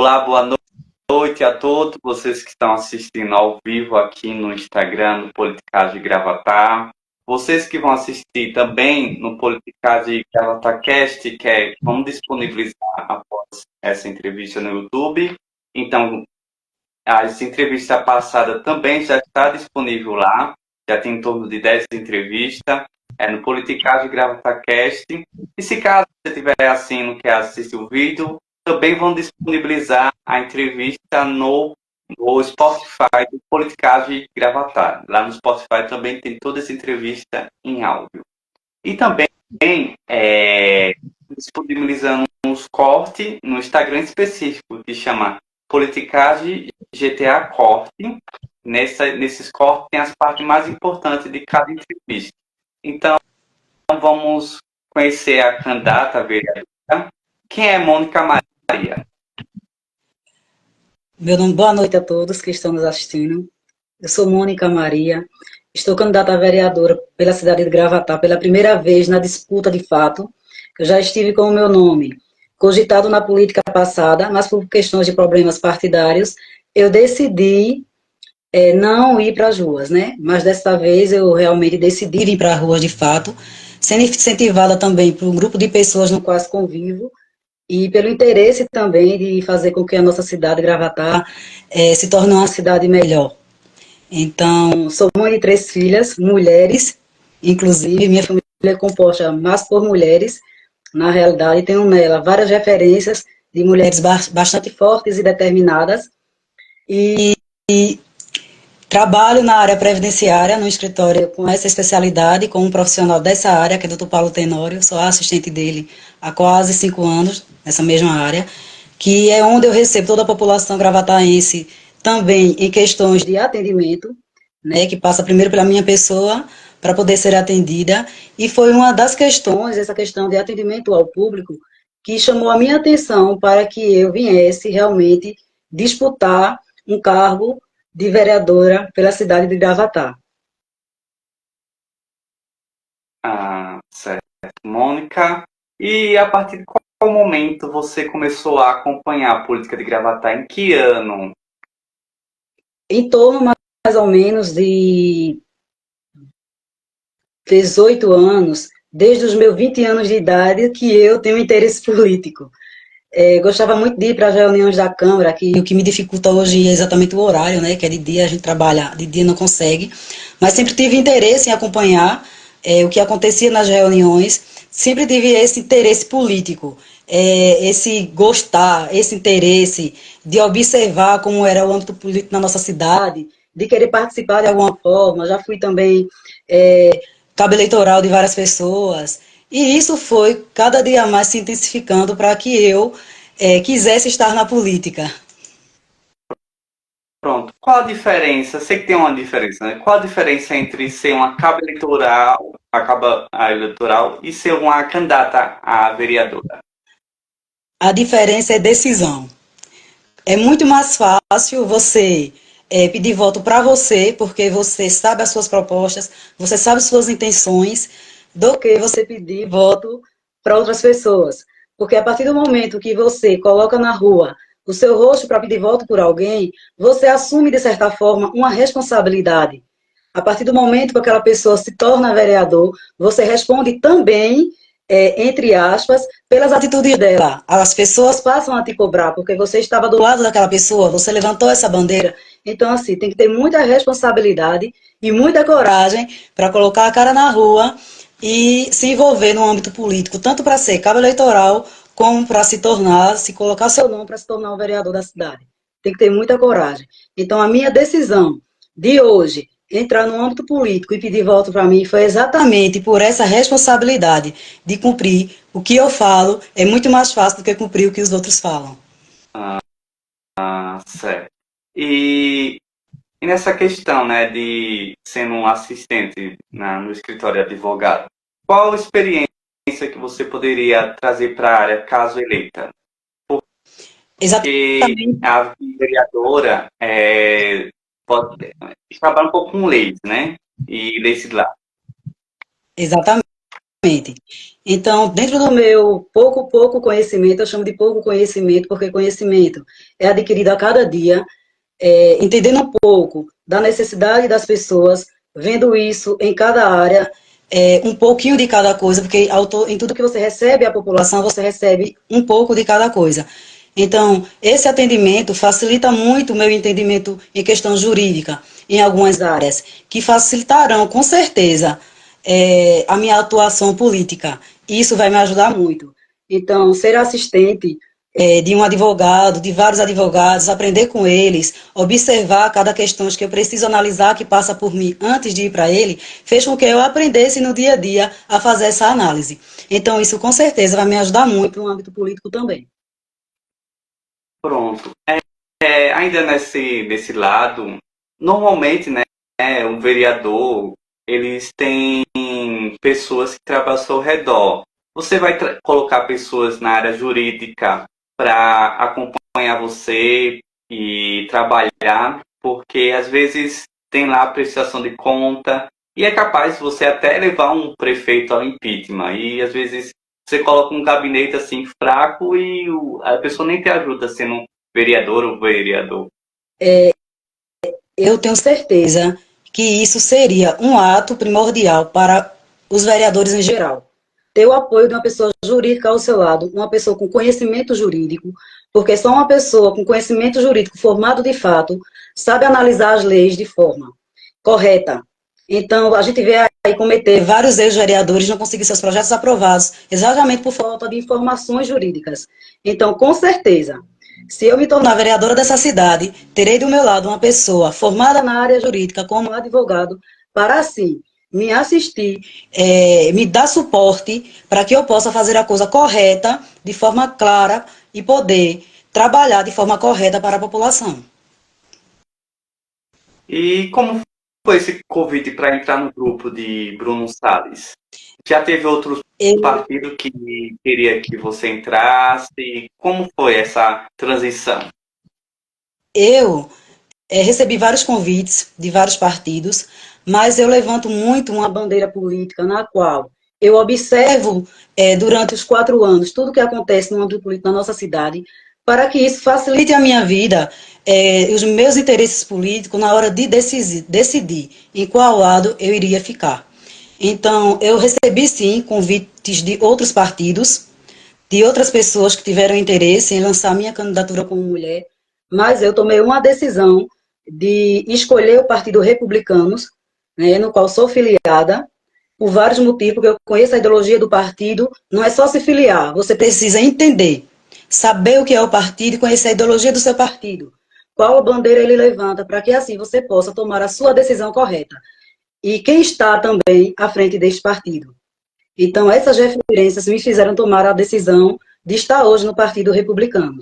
Olá, boa noite a todos vocês que estão assistindo ao vivo aqui no Instagram, no Politicagem de Gravatar. Vocês que vão assistir também no Politicagem de Gravatar Cast, vamos disponibilizar após essa entrevista no YouTube. Então, essa entrevista passada também já está disponível lá. Já tem em torno de 10 entrevistas. No Politicagem Gravatar Cast. E se caso você tiver assim, não quer assistir o vídeo, também vão disponibilizar a entrevista no Spotify do Politicagem Gravatar. Lá no Spotify também tem toda essa entrevista em áudio. E também disponibilizando uns cortes no Instagram específico, que chama Politicagem GTA Corte. Nesses cortes tem as partes mais importantes de cada entrevista. Então, vamos conhecer a candidata vereadora. Quem é Mônica Maria? Boa noite a todos que estão nos assistindo. Eu sou Mônica Maria, estou candidata a vereadora pela cidade de Gravatar pela primeira vez na disputa de fato. Eu já estive com o meu nome cogitado na política passada, mas por questões de problemas partidários, eu decidi não ir para as ruas, né? Mas desta vez eu realmente decidi vir para as ruas de fato, sendo incentivada também por um grupo de pessoas no qual convivo, e pelo interesse também de fazer com que a nossa cidade, Gravatar, se torne uma cidade melhor. Então, sou mãe de 3 filhas, mulheres, inclusive, minha família é composta mais por mulheres, na realidade, tenho nela várias referências de mulheres bastante fortes e determinadas, e trabalho na área previdenciária, no escritório com essa especialidade, com um profissional dessa área, que é o Dr. Paulo Tenório, sou assistente dele há quase 5 anos, nessa mesma área, que é onde eu recebo toda a população gravataense, também em questões de atendimento, né, que passa primeiro pela minha pessoa, para poder ser atendida, e foi uma das questões, essa questão de atendimento ao público, que chamou a minha atenção para que eu viesse realmente disputar um cargo de vereadora pela cidade de Gravatar. Certo. Mônica, e a partir de qual momento você começou a acompanhar a política de Gravatar? Em que ano? Em torno mais ou menos de 18 anos, desde os meus 20 anos de idade, que eu tenho interesse político. Gostava muito de ir para as reuniões da Câmara, que o que me dificulta hoje é exatamente o horário, né, que é de dia, a gente trabalha, de dia não consegue, mas sempre tive interesse em acompanhar o que acontecia nas reuniões, sempre tive esse interesse político, esse gostar, esse interesse de observar como era o âmbito político na nossa cidade, de querer participar de alguma forma, já fui também cabo eleitoral de várias pessoas, e isso foi cada dia mais se intensificando para que eu quisesse estar na política. Pronto. Qual a diferença? Sei que tem uma diferença, né? Qual a diferença entre ser uma cabo eleitoral e ser uma candidata a vereadora? A diferença é decisão. É muito mais fácil você pedir voto para você, porque você sabe as suas propostas, você sabe as suas intenções, do que você pedir voto para outras pessoas. Porque a partir do momento que você coloca na rua o seu rosto para pedir voto por alguém, você assume, de certa forma, uma responsabilidade. A partir do momento que aquela pessoa se torna vereador, você responde também, entre aspas, pelas atitudes dela. As pessoas passam a te cobrar, porque você estava do lado daquela pessoa, você levantou essa bandeira. Então, assim, tem que ter muita responsabilidade e muita coragem para colocar a cara na rua e se envolver no âmbito político, tanto para ser cabo eleitoral, como para se colocar seu nome para se tornar um vereador da cidade. Tem que ter muita coragem. Então, a minha decisão de hoje entrar no âmbito político e pedir voto para mim foi exatamente por essa responsabilidade de cumprir o que eu falo. É muito mais fácil do que cumprir o que os outros falam. Certo. E nessa questão, né, de sendo um assistente no escritório de advogado, qual experiência que você poderia trazer para a área caso eleita? Porque Exatamente. a vereadora pode trabalhar um pouco com leis, né? E legislar. Exatamente. Então, dentro do meu pouco conhecimento, eu chamo de pouco conhecimento, porque conhecimento é adquirido a cada dia, entendendo um pouco da necessidade das pessoas, vendo isso em cada área, um pouquinho de cada coisa, porque em tudo que você recebe a população, você recebe um pouco de cada coisa. Então, esse atendimento facilita muito o meu entendimento em questão jurídica, em algumas áreas, que facilitarão, com certeza, a minha atuação política. E isso vai me ajudar muito. Então, ser assistente de um advogado, de vários advogados, aprender com eles, observar cada questão que eu preciso analisar, que passa por mim antes de ir para ele, fez com que eu aprendesse no dia a dia a fazer essa análise. Então, isso com certeza vai me ajudar muito no âmbito político também. Pronto. Ainda nesse lado, normalmente, né, um vereador, eles têm pessoas que trabalham ao seu redor. Você vai colocar pessoas na área jurídica para acompanhar você e trabalhar, porque às vezes tem lá a prestação de conta e é capaz de você até levar um prefeito ao impeachment. E às vezes você coloca um gabinete assim fraco e a pessoa nem te ajuda sendo vereador ou vereador. Eu tenho certeza que isso seria um ato primordial para os vereadores em geral. Ter o apoio de uma pessoa jurídica ao seu lado, uma pessoa com conhecimento jurídico, porque só uma pessoa com conhecimento jurídico formado de fato sabe analisar as leis de forma correta. Então, a gente vê aí cometer vários erros vereadores, não conseguir seus projetos aprovados, exatamente por falta de informações jurídicas. Então, com certeza, se eu me tornar vereadora dessa cidade, terei do meu lado uma pessoa formada na área jurídica como advogado, para assim me assistir, me dar suporte para que eu possa fazer a coisa correta, de forma clara e poder trabalhar de forma correta para a população. E como foi esse convite para entrar no grupo de Bruno Salles? Já teve outros Eu, partidos que queria que você entrasse? Como foi essa transição? eu recebi vários convites de vários partidos, mas eu levanto muito uma bandeira política na qual eu observo durante os 4 anos tudo o que acontece no âmbito político na nossa cidade, para que isso facilite a minha vida, os meus interesses políticos na hora de decidir em qual lado eu iria ficar. Então, eu recebi sim convites de outros partidos, de outras pessoas que tiveram interesse em lançar minha candidatura como mulher, mas eu tomei uma decisão de escolher o Partido Republicanos, né, no qual sou filiada, por vários motivos, porque eu conheço a ideologia do partido, não é só se filiar, você precisa entender, saber o que é o partido e conhecer a ideologia do seu partido, qual bandeira ele levanta, para que assim você possa tomar a sua decisão correta. E quem está também à frente deste partido. Então, essas referências me fizeram tomar a decisão de estar hoje no Partido Republicano.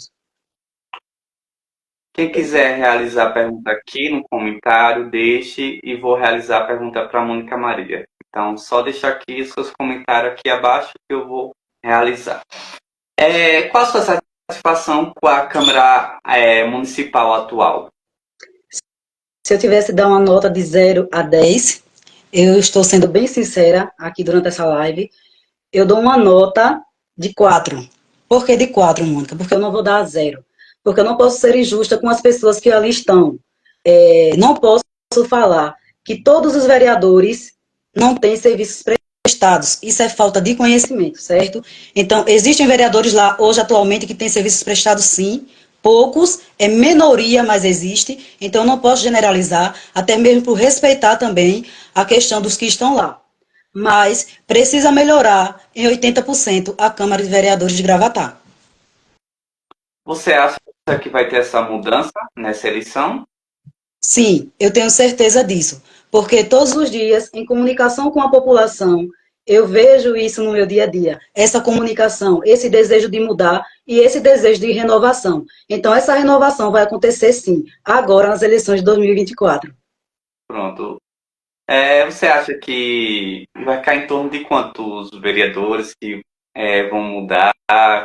Quem quiser realizar a pergunta aqui no comentário, deixe e vou realizar a pergunta para a Mônica Maria. Então, só deixar aqui os seus comentários aqui abaixo que eu vou realizar. Qual a sua satisfação com a Câmara Municipal atual? Se eu tivesse dar uma nota de 0 a 10, eu estou sendo bem sincera aqui durante essa live, eu dou uma nota de 4. Por que de 4, Mônica? Porque eu não vou dar 0. Porque eu não posso ser injusta com as pessoas que ali estão. Não posso falar que todos os vereadores não têm serviços prestados. Isso é falta de conhecimento, certo? Então, existem vereadores lá hoje, atualmente, que têm serviços prestados, sim. Poucos, é minoria, mas existe. Então, não posso generalizar, até mesmo por respeitar também a questão dos que estão lá. Mas precisa melhorar em 80% a Câmara de Vereadores de Gravatá. Você acha que vai ter essa mudança nessa eleição? Sim, eu tenho certeza disso, porque todos os dias, em comunicação com a população, eu vejo isso no meu dia a dia, essa comunicação, esse desejo de mudar e esse desejo de renovação. Então, essa renovação vai acontecer, sim, agora nas eleições de 2024. Pronto. Você acha que vai ficar em torno de quantos vereadores que vão mudar?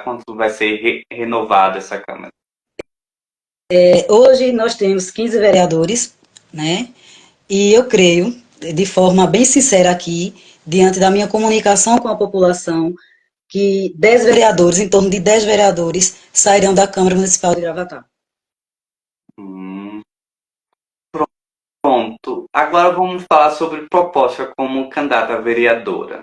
Quanto vai ser renovada essa Câmara? Hoje nós temos 15 vereadores, né? E eu creio, de forma bem sincera aqui, diante da minha comunicação com a população, que 10 vereadores, em torno de 10 vereadores, sairão da Câmara Municipal de Gravatá. Hum, pronto. Agora vamos falar sobre proposta como candidata a vereadora.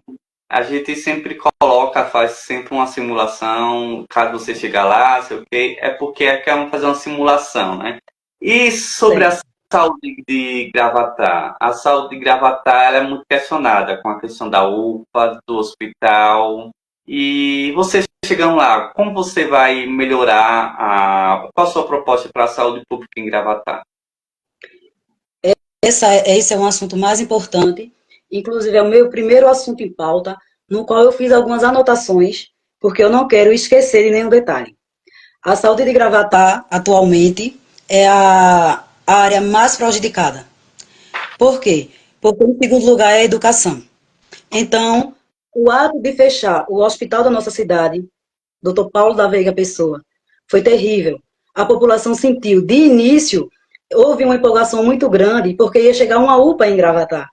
A gente sempre coloca, faz sempre uma simulação, caso você chegar lá, sei o quê, é porque querem fazer uma simulação, né? E sobre a saúde de Gravatá? A saúde de Gravatá ela é muito questionada com a questão da UPA, do hospital. E você chegando lá, como você vai melhorar qual a sua proposta para a saúde pública em Gravatá? Esse é um assunto mais importante, inclusive é o meu primeiro assunto em pauta, no qual eu fiz algumas anotações, porque eu não quero esquecer de nenhum detalhe. A saúde de Gravatá, atualmente, é a área mais prejudicada. Por quê? Porque, em segundo lugar, é a educação. Então, o ato de fechar o hospital da nossa cidade, Dr. Paulo da Veiga Pessoa, foi terrível. A população sentiu, de início, houve uma empolgação muito grande, porque ia chegar uma UPA em Gravatá.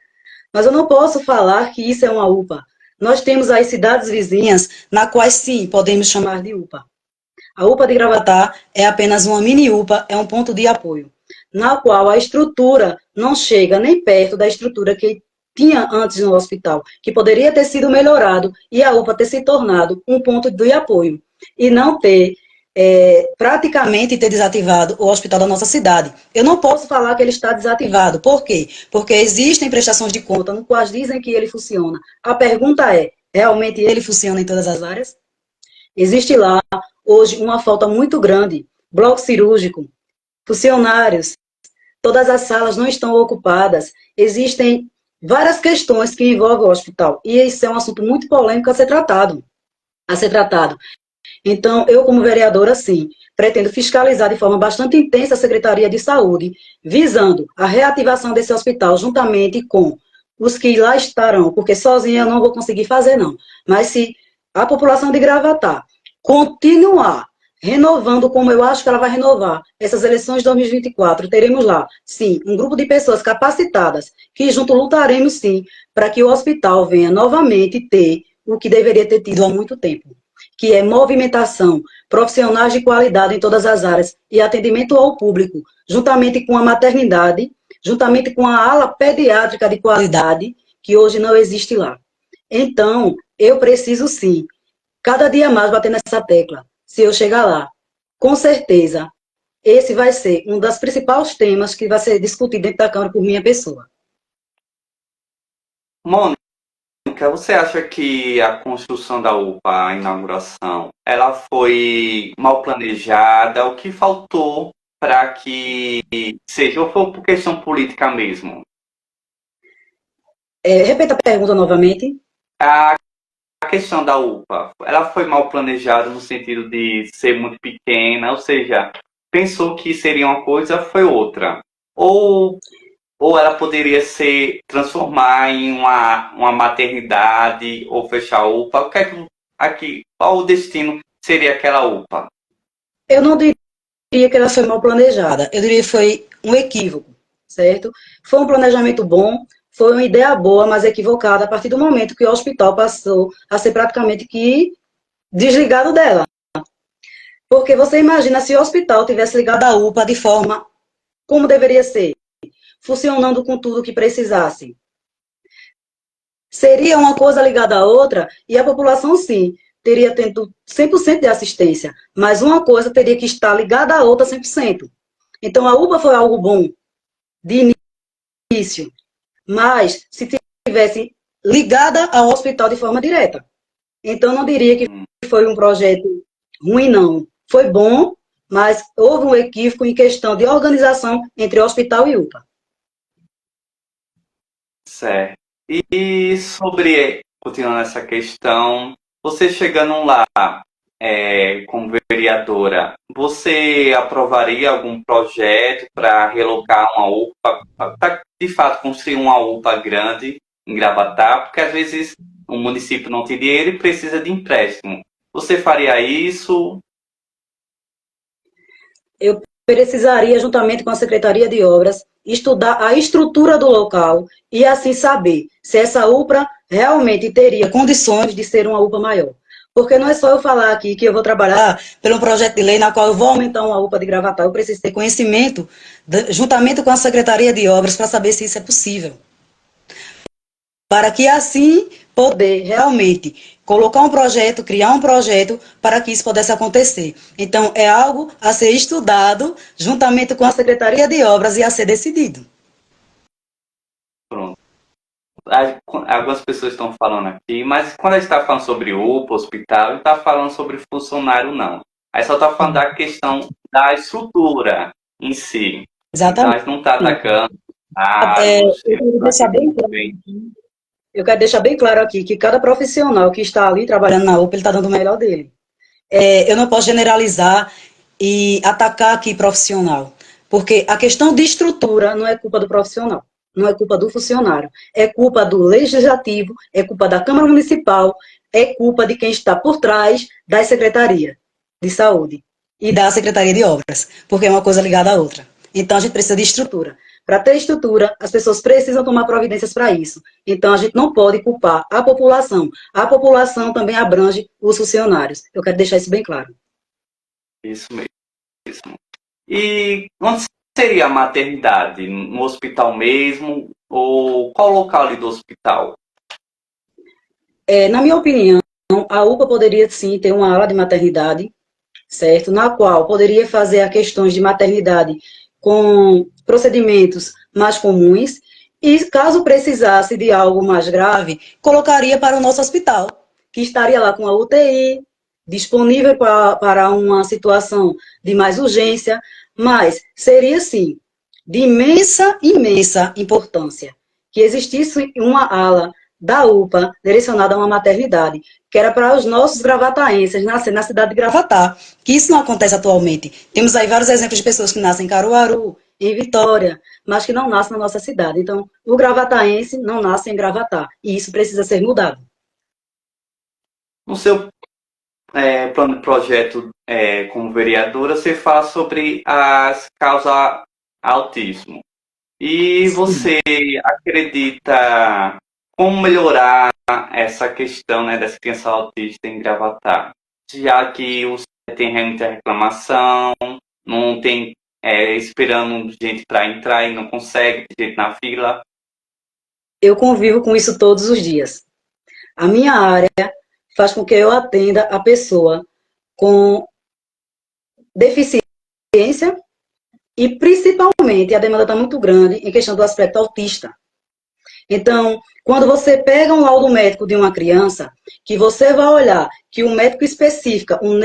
Mas eu não posso falar que isso é uma UPA. Nós temos as cidades vizinhas, na quais sim, podemos chamar de UPA. A UPA de Gravatá é apenas uma mini UPA, é um ponto de apoio, na qual a estrutura não chega nem perto da estrutura que tinha antes no hospital, que poderia ter sido melhorado e a UPA ter se tornado um ponto de apoio e não ter praticamente ter desativado o hospital da nossa cidade. Eu não posso falar que ele está desativado. Por quê? Porque existem prestações de conta no quais dizem que ele funciona. A pergunta é, realmente ele funciona em todas as áreas? Existe lá, hoje, uma falta muito grande. Bloco cirúrgico, funcionários, todas as salas não estão ocupadas. Existem várias questões que envolvem o hospital. E isso é um assunto muito polêmico a ser tratado. Então, eu, como vereadora, sim, pretendo fiscalizar de forma bastante intensa a Secretaria de Saúde, visando a reativação desse hospital, juntamente com os que lá estarão, porque sozinha eu não vou conseguir fazer, não. Mas se a população de Gravatá continuar renovando, como eu acho que ela vai renovar, essas eleições de 2024, teremos lá, sim, um grupo de pessoas capacitadas, que junto lutaremos, sim, para que o hospital venha novamente ter o que deveria ter tido há muito tempo, que é movimentação, profissionais de qualidade em todas as áreas e atendimento ao público, juntamente com a maternidade, juntamente com a ala pediátrica de qualidade, que hoje não existe lá. Então, eu preciso sim, cada dia mais bater nessa tecla. Se eu chegar lá, com certeza, esse vai ser um dos principais temas que vai ser discutido dentro da Câmara por minha pessoa. Mônica, você acha que a construção da UPA, a inauguração, ela foi mal planejada? O que faltou para que seja, ou foi por questão política mesmo? Repita a pergunta novamente. A questão da UPA, ela foi mal planejada no sentido de ser muito pequena, ou seja, pensou que seria uma coisa, foi outra. Ou, ou ela poderia se transformar em uma maternidade, ou fechar a UPA. O que é que, aqui, qual o destino seria aquela UPA? Eu não diria que ela foi mal planejada, eu diria que foi um equívoco, certo? Foi um planejamento bom, foi uma ideia boa, mas equivocada a partir do momento que o hospital passou a ser praticamente que desligado dela. Porque você imagina se o hospital tivesse ligado a UPA de forma como deveria ser, funcionando com tudo que precisasse. Seria uma coisa ligada à outra e a população, sim, teria tendo 100% de assistência, mas uma coisa teria que estar ligada à outra 100%. Então, a UPA foi algo bom de início, mas se tivesse ligada ao hospital de forma direta. Então, não diria que foi um projeto ruim, não. Foi bom, mas houve um equívoco em questão de organização entre hospital e UPA. Certo. E sobre, continuando essa questão, você chegando lá, como vereadora, você aprovaria algum projeto para relocar uma UPA, para de fato construir uma UPA grande em Gravatá, porque às vezes o município não tem dinheiro e precisa de empréstimo. Você faria isso? Eu precisaria, juntamente com a Secretaria de Obras, estudar a estrutura do local e assim saber se essa UPA realmente teria condições de ser uma UPA maior. Porque não é só eu falar aqui que eu vou trabalhar pelo projeto de lei na qual eu vou aumentar uma UPA de Gravatá. Eu preciso ter conhecimento, juntamente com a Secretaria de Obras, para saber se isso é possível. Para que assim poder realmente colocar um projeto, criar um projeto para que isso pudesse acontecer. Então, é algo a ser estudado juntamente com a Secretaria de Obras e a ser decidido. Pronto. Algumas pessoas estão falando aqui, mas quando a gente está falando sobre UPA, hospital, não está falando sobre funcionário, não. Aí só está falando da questão da estrutura em si. Então, a Exatamente. gente não está atacando Eu quero deixar bem claro, eu quero deixar bem claro aqui que cada profissional que está ali trabalhando na UPA, ele está dando o melhor dele. Eu não posso generalizar e atacar aqui profissional, porque a questão de estrutura não é culpa do profissional, não é culpa do funcionário, é culpa do legislativo, é culpa da Câmara Municipal, é culpa de quem está por trás da Secretaria de Saúde e da Secretaria de Obras, porque é uma coisa ligada à outra. Então a gente precisa de estrutura. Para ter estrutura, as pessoas precisam tomar providências para isso. Então, a gente não pode culpar a população. A população também abrange os funcionários. Eu quero deixar isso bem claro. Isso mesmo. E onde seria a maternidade? No hospital mesmo? Ou qual o local ali do hospital? Na minha opinião, a UPA poderia sim ter uma ala de maternidade, certo? Na qual poderia fazer as questões de maternidade com procedimentos mais comuns e, caso precisasse de algo mais grave, colocaria para o nosso hospital, que estaria lá com a UTI, disponível para uma situação de mais urgência, mas seria, sim, de imensa importância que existisse uma ala da UPA direcionada a uma maternidade, que era para os nossos gravataenses nascer na cidade de Gravatá, que isso não acontece atualmente. Temos aí vários exemplos de pessoas que nascem em Caruaru, em Vitória, mas que não nascem na nossa cidade. Então, o gravataense não nasce em Gravatá, e isso precisa ser mudado. No seu plano de projeto como vereadora, você fala sobre as causas autismo. E você acredita como melhorar essa questão, né, dessa criança autista em Gravatá? Já que você tem muita reclamação, não tem esperando gente para entrar e não consegue, tem gente na fila. Eu convivo com isso todos os dias. A minha área faz com que eu atenda a pessoa com deficiência e, principalmente, a demanda está muito grande em questão do aspecto autista. Então, quando você pega um laudo médico de uma criança, que você vai olhar que o médico especifica um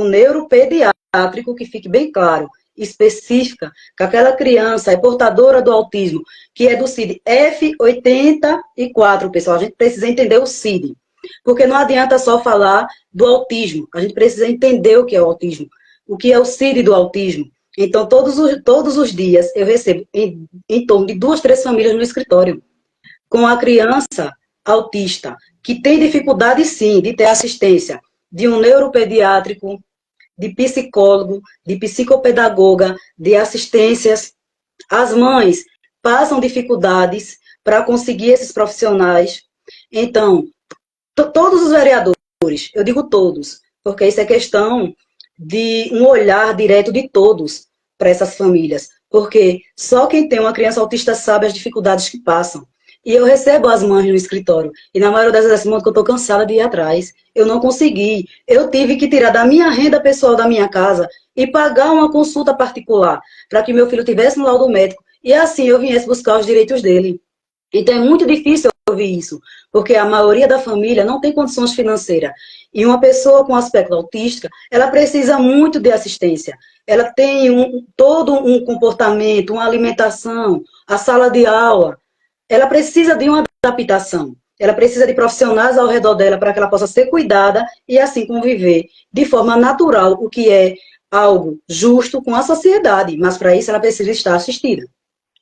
neuropediátrico, que fique bem claro, específica, que aquela criança é portadora do autismo, que é do CID F84, pessoal, a gente precisa entender o CID, porque não adianta só falar do autismo, a gente precisa entender o que é o autismo, o que é o CID do autismo. Então, todos os dias eu recebo em torno de 2, 3 famílias no escritório, com a criança autista, que tem dificuldade, sim, de ter assistência de um neuropediátrico, de psicólogo, de psicopedagoga, de assistências. As mães passam dificuldades para conseguir esses profissionais. Então, todos os vereadores, eu digo todos, porque isso é questão de um olhar direto de todos para essas famílias, porque só quem tem uma criança autista sabe as dificuldades que passam. E eu recebo as mães no escritório, e na maioria das vezes, que eu estou cansada de ir atrás, eu não consegui, eu tive que tirar da minha renda pessoal da minha casa e pagar uma consulta particular, para que meu filho tivesse no laudo médico, e assim eu viesse buscar os direitos dele. Então é muito difícil ouvir isso, porque a maioria da família não tem condições financeiras. E uma pessoa com aspecto autista, ela precisa muito de assistência. Ela tem todo um comportamento, uma alimentação, a sala de aula. Ela precisa de uma adaptação. Ela precisa de profissionais ao redor dela para que ela possa ser cuidada e assim conviver de forma natural, o que é algo justo com a sociedade. Mas para isso ela precisa estar assistida.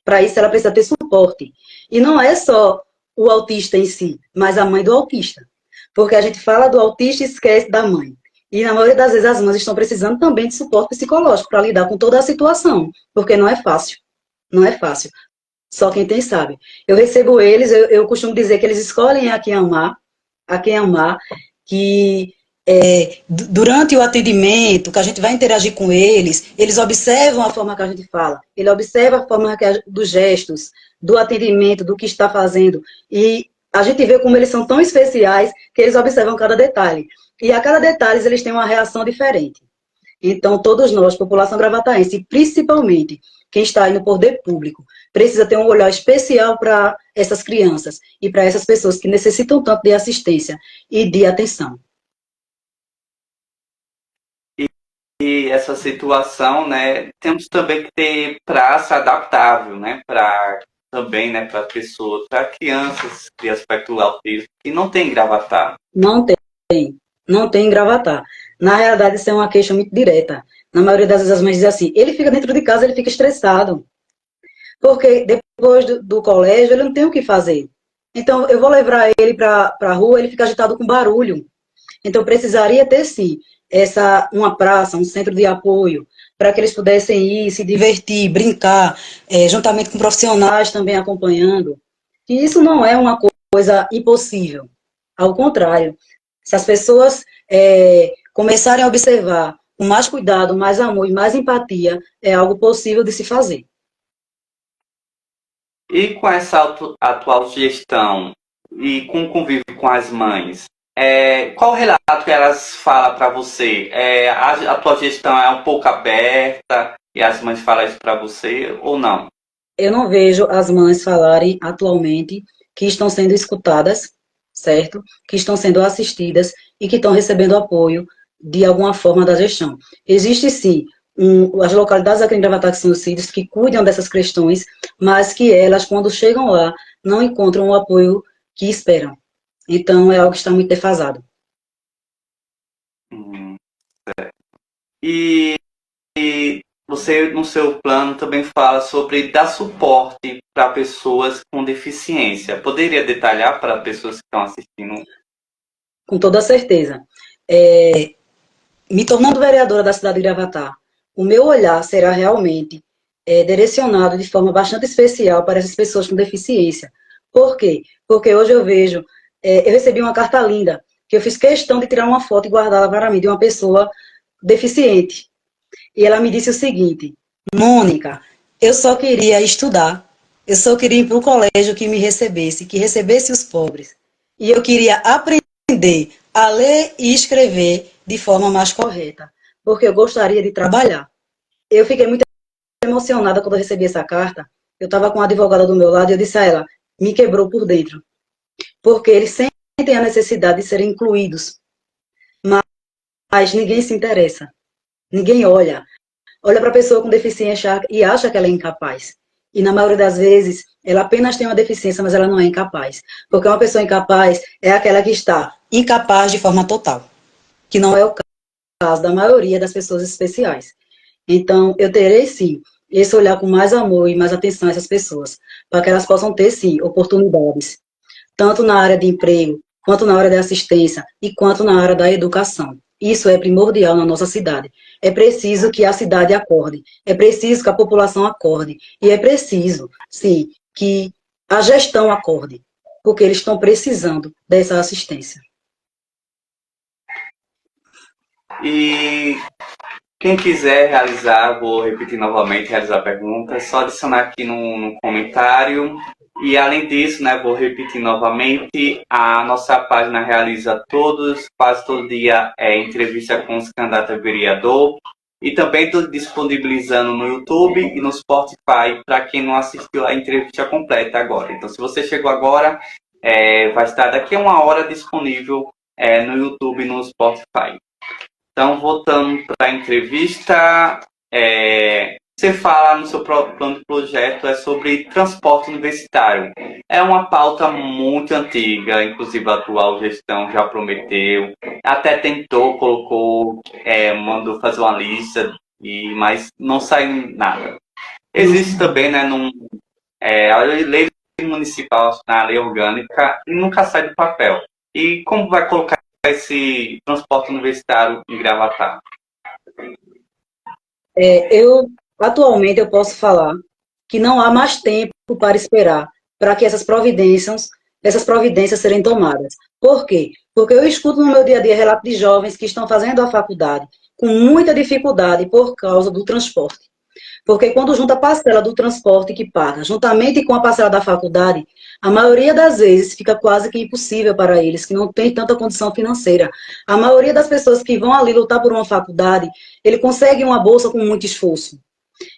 Para isso ela precisa ter suporte. E não é só o autista em si, mas a mãe do autista. Porque a gente fala do autista e esquece da mãe. E na maioria das vezes as mães estão precisando também de suporte psicológico para lidar com toda a situação, porque não é fácil. Não é fácil. Só quem tem sabe. Eu recebo eles, eu costumo dizer que eles escolhem a quem amar, que durante o atendimento, que a gente vai interagir com eles, eles observam a forma que a gente fala, ele observa a forma dos gestos, do atendimento, do que está fazendo, e a gente vê como eles são tão especiais que eles observam cada detalhe. E a cada detalhe eles têm uma reação diferente. Então, todos nós, população gravataense, e principalmente quem está aí no poder público, precisa ter um olhar especial para essas crianças e para essas pessoas que necessitam tanto de assistência e de atenção. E essa situação, né, temos também que ter praça adaptável, né, para também, né, para pessoas, para crianças de aspecto autismo que não tem Gravatar. Não tem, não tem em Gravatar. Na realidade, isso é uma queixa muito direta. Na maioria das vezes as mães dizem assim, ele fica dentro de casa, ele fica estressado. Porque depois do colégio, ele não tem o que fazer. Então, eu vou levar ele para a rua, ele fica agitado com barulho. Então, precisaria ter, sim, uma praça, um centro de apoio, para que eles pudessem ir, se divertir, brincar, juntamente com profissionais também acompanhando. E isso não é uma coisa impossível. Ao contrário, se as pessoas começarem a observar com mais cuidado, mais amor e mais empatia, é algo possível de se fazer. E com essa atual gestão e com o convívio com as mães, qual o relato que elas falam para você? A atual gestão é um pouco aberta e as mães falam isso para você ou não? Eu não vejo as mães falarem atualmente que estão sendo escutadas, certo? Que estão sendo assistidas e que estão recebendo apoio de alguma forma da gestão. Existe sim as localidades aqui em Gravatá, que são os sítios, que cuidam dessas questões, mas que elas, quando chegam lá, não encontram o apoio que esperam. Então, é algo que está muito defasado. Certo. E você, no seu plano, também fala sobre dar suporte para pessoas com deficiência. Poderia detalhar para pessoas que estão assistindo? Com toda certeza. Me tornando vereadora da cidade de Gravatá, o meu olhar será realmente direcionado de forma bastante especial para essas pessoas com deficiência. Por quê? Porque hoje eu vejo, eu recebi uma carta linda, que eu fiz questão de tirar uma foto e guardá-la para mim, de uma pessoa deficiente. E ela me disse o seguinte: Mônica, eu só queria estudar, eu só queria ir para o colégio que recebesse os pobres. E eu queria aprender a ler e escrever de forma mais correta, porque eu gostaria de trabalhar. Eu fiquei muito emocionada quando eu recebi essa carta. Eu estava com a advogada do meu lado e eu disse a ela, me quebrou por dentro, porque eles sentem a necessidade de serem incluídos, mas ninguém se interessa, ninguém olha para a pessoa com deficiência e acha que ela é incapaz. E na maioria das vezes, ela apenas tem uma deficiência, mas ela não é incapaz. Porque uma pessoa incapaz é aquela que está incapaz de forma total, que não é o caso da maioria das pessoas especiais. Então, eu terei, sim, esse olhar com mais amor e mais atenção a essas pessoas, para que elas possam ter, sim, oportunidades, tanto na área de emprego, quanto na área da assistência e quanto na área da educação. Isso é primordial na nossa cidade. É preciso que a cidade acorde, é preciso que a população acorde, e é preciso, sim, que a gestão acorde, porque eles estão precisando dessa assistência. E quem quiser realizar, vou repetir novamente, realizar a pergunta, é só adicionar aqui no comentário. E além disso, né, vou repetir novamente, a nossa página realiza quase todo dia, entrevista com os candidatos a vereador. E também estou disponibilizando no YouTube e no Spotify para quem não assistiu a entrevista completa agora. Então, se você chegou agora, vai estar daqui a 1 hora disponível no YouTube e no Spotify. Então, voltando para a entrevista, você fala no seu plano de projeto sobre transporte universitário. É uma pauta muito antiga, inclusive a atual gestão já prometeu, até tentou, colocou, mandou fazer uma lista, mas não saiu nada. Existe também, né, a lei municipal, na lei orgânica, e nunca sai do papel. E como vai colocar esse transporte universitário em Gravatá? Atualmente, eu posso falar que não há mais tempo para esperar para que essas providências serem tomadas. Por quê? Porque eu escuto no meu dia a dia relatos de jovens que estão fazendo a faculdade com muita dificuldade por causa do transporte. Porque quando junta a parcela do transporte que paga, juntamente com a parcela da faculdade, a maioria das vezes fica quase que impossível para eles, que não têm tanta condição financeira. A maioria das pessoas que vão ali lutar por uma faculdade, ele consegue uma bolsa com muito esforço.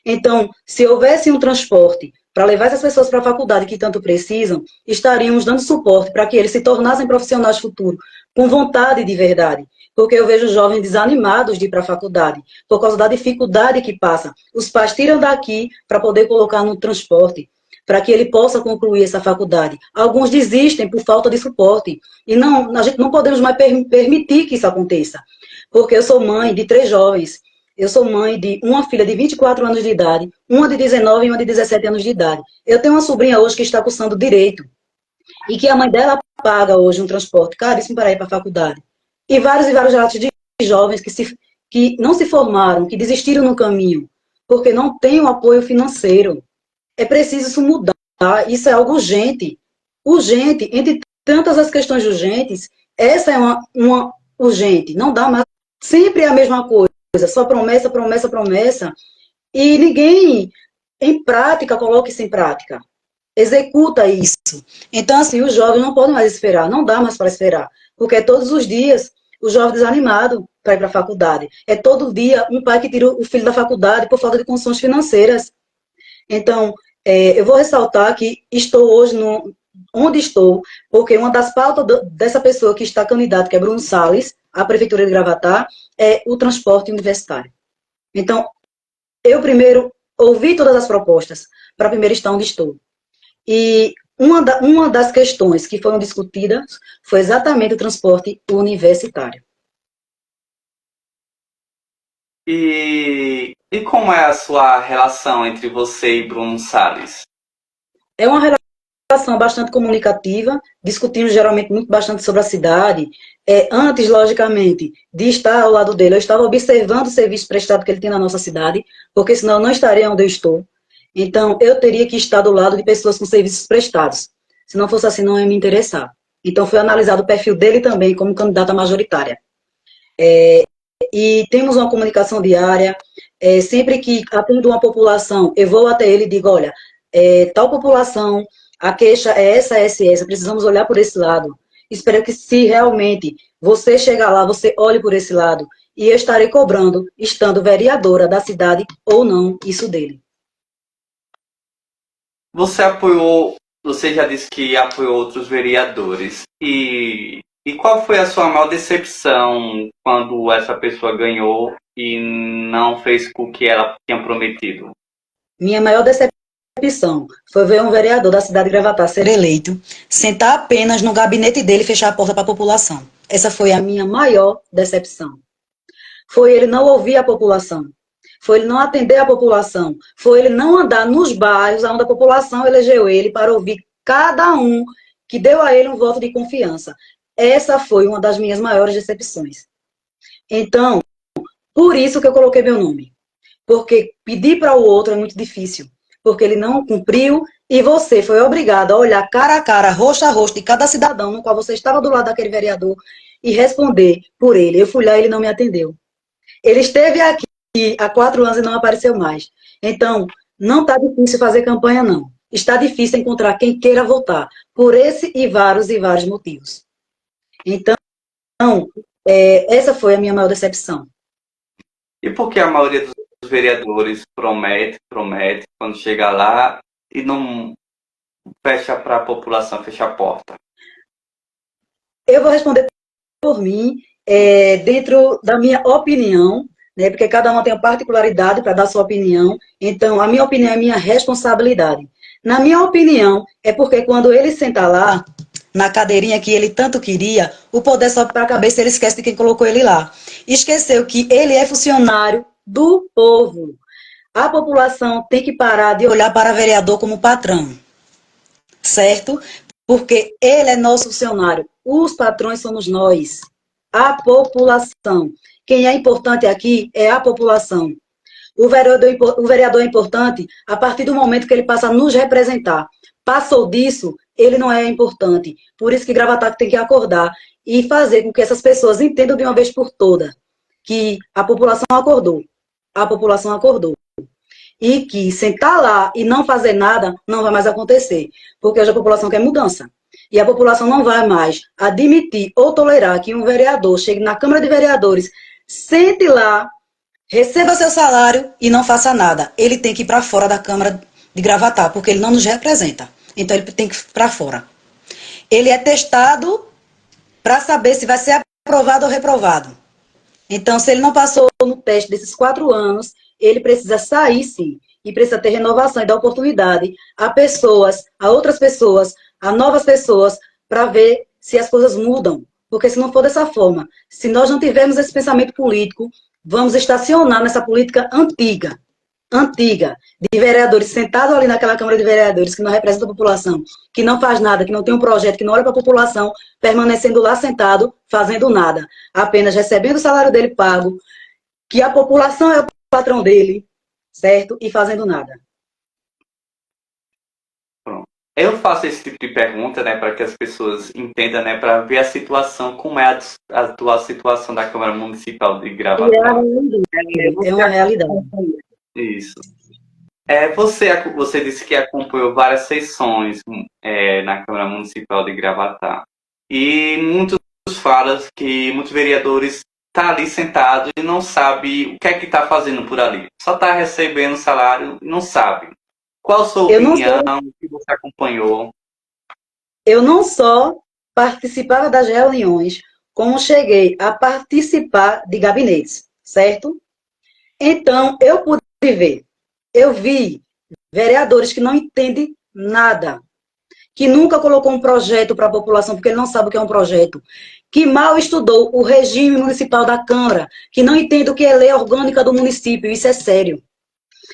Então, se houvesse um transporte para levar essas pessoas para a faculdade que tanto precisam, estaríamos dando suporte para que eles se tornassem profissionais futuros, com vontade de verdade. Porque eu vejo jovens desanimados de ir para a faculdade, por causa da dificuldade que passa. Os pais tiram daqui para poder colocar no transporte, para que ele possa concluir essa faculdade. Alguns desistem por falta de suporte. E não, a gente não podemos mais permitir que isso aconteça. Porque eu sou mãe de 3 jovens. Eu sou mãe de uma filha de 24 anos de idade, uma de 19 e uma de 17 anos de idade. Eu tenho uma sobrinha hoje que está cursando Direito. E que a mãe dela paga hoje um transporte caríssimo para ir para a faculdade. E vários relatos de jovens que não se formaram, que desistiram no caminho, porque não tem o apoio financeiro. É preciso isso mudar. Isso é algo urgente. Urgente. Entre tantas as questões urgentes, essa é uma urgente. Não dá mais. Sempre é a mesma coisa. Só promessa, promessa, promessa. E ninguém, em prática, coloca isso em prática. Executa isso. Então, assim, os jovens não podem mais esperar. Não dá mais para esperar. Porque todos os dias o jovem desanimado para ir para a faculdade. É todo dia um pai que tira o filho da faculdade por falta de condições financeiras. Então, eu vou ressaltar que estou hoje onde estou, porque uma das pautas dessa pessoa que está candidata, que é Bruno Salles, à Prefeitura de Gravatá, é o transporte universitário. Então, eu primeiro ouvi todas as propostas, para primeiro estar onde estou. E uma das questões que foram discutidas foi exatamente o transporte universitário. E como é a sua relação entre você e Bruno Salles? É uma relação bastante comunicativa, discutimos geralmente muito bastante sobre a cidade. Antes, logicamente, de estar ao lado dele, eu estava observando o serviço prestado que ele tem na nossa cidade, porque senão eu não estaria onde eu estou. Então, eu teria que estar do lado de pessoas com serviços prestados. Se não fosse assim, não ia me interessar. Então, foi analisado o perfil dele também como candidata majoritária. E temos uma comunicação diária. Sempre que atendo uma população, eu vou até ele e digo, olha, tal população, a queixa é essa, precisamos olhar por esse lado. Espero que se realmente você chegar lá, você olhe por esse lado. E eu estarei cobrando, estando vereadora da cidade ou não, isso dele. Você já disse que apoiou outros vereadores. E qual foi a sua maior decepção quando essa pessoa ganhou e não fez com o que ela tinha prometido? Minha maior decepção foi ver um vereador da cidade de Gravatá ser eleito, sentar apenas no gabinete dele e fechar a porta para a população. Essa foi a minha maior decepção. Foi ele não ouvir a população. Foi ele não atender a população. Foi ele não andar nos bairros onde a população elegeu ele para ouvir cada um que deu a ele um voto de confiança. Essa foi uma das minhas maiores decepções. Então, por isso que eu coloquei meu nome. Porque pedir para o outro é muito difícil. Porque ele não cumpriu e você foi obrigado a olhar cara a cara, rosto a rosto de cada cidadão no qual você estava do lado daquele vereador e responder por ele. Eu fui lá e ele não me atendeu. Ele esteve aqui há 4 anos e não apareceu mais. Então, não está difícil fazer campanha, não. Está difícil encontrar quem queira votar, por esse e vários motivos. Então, essa foi a minha maior decepção. E por que a maioria dos vereadores promete, quando chega lá e não fecha para a população, fecha a porta? Eu vou responder por mim, dentro da minha opinião, né, porque cada uma tem uma particularidade para dar sua opinião, então a minha opinião é minha responsabilidade. Na minha opinião, é porque quando ele senta lá, na cadeirinha que ele tanto queria, o poder sobe para a cabeça e ele esquece de quem colocou ele lá. Esqueceu que ele é funcionário do povo. A população tem que parar de olhar para o vereador como patrão, certo? Porque ele é nosso funcionário. Os patrões somos nós, a população. Quem é importante aqui é a população. O vereador é importante a partir do momento que ele passa a nos representar. Passou disso, ele não é importante. Por isso que Gravatá tem que acordar e fazer com que essas pessoas entendam de uma vez por todas que a população acordou. A população acordou. E que sentar lá e não fazer nada não vai mais acontecer. Porque hoje a população quer mudança. E a população não vai mais admitir ou tolerar que um vereador chegue na Câmara de Vereadores, sente lá, receba seu salário e não faça nada. Ele tem que ir para fora da Câmara de Gravatá, porque ele não nos representa. Então ele tem que ir para fora. Ele é testado para saber se vai ser aprovado ou reprovado. Então, se ele não passou no teste desses 4 anos, ele precisa sair, sim, e precisa ter renovação e dar oportunidade a pessoas, a outras pessoas, a novas pessoas, para ver se as coisas mudam. Porque se não for dessa forma, se nós não tivermos esse pensamento político, vamos estacionar nessa política antiga, de vereadores sentados ali naquela Câmara de Vereadores, que não representam a população, que não faz nada, que não tem um projeto, que não olha para a população, permanecendo lá sentado, fazendo nada, apenas recebendo o salário dele pago, que a população é o patrão dele, certo? E fazendo nada. Pronto. Eu faço esse tipo de pergunta, né, para que as pessoas entendam, né, para ver a situação, como é a atual situação da Câmara Municipal de Gravatá. É uma realidade. Isso. Você disse que acompanhou várias sessões na Câmara Municipal de Gravatá. E muitos falam que muitos vereadores estão ali sentados e não sabem o que é que está fazendo por ali. Só está recebendo salário e não sabe. Qual a sua opinião? O que você acompanhou? Eu não só participava das reuniões, como cheguei a participar de gabinetes, certo? Então, eu pude ver. Eu vi vereadores que não entendem nada, que nunca colocou um projeto para a população, porque ele não sabe o que é um projeto, que mal estudou o regime municipal da Câmara, que não entende o que é lei orgânica do município, isso é sério.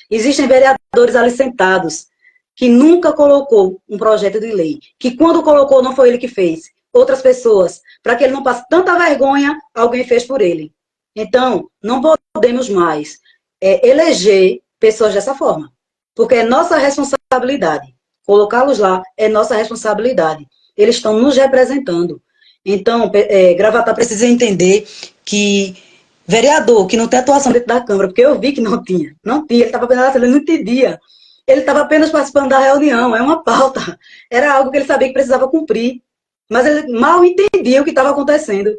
Existem vereadores ali sentados, que nunca colocou um projeto de lei, que quando colocou não foi ele que fez, outras pessoas, para que ele não passe tanta vergonha, alguém fez por ele. Então, não podemos mais eleger pessoas dessa forma, porque é nossa responsabilidade. Colocá-los lá é nossa responsabilidade. Eles estão nos representando. Então, Gravatá precisa entender que vereador que não tem atuação dentro da Câmara, porque eu vi que não tinha, ele estava apenas, ele não entendia. Ele estava apenas participando da reunião, é uma pauta. Era algo que ele sabia que precisava cumprir. Mas ele mal entendia o que estava acontecendo.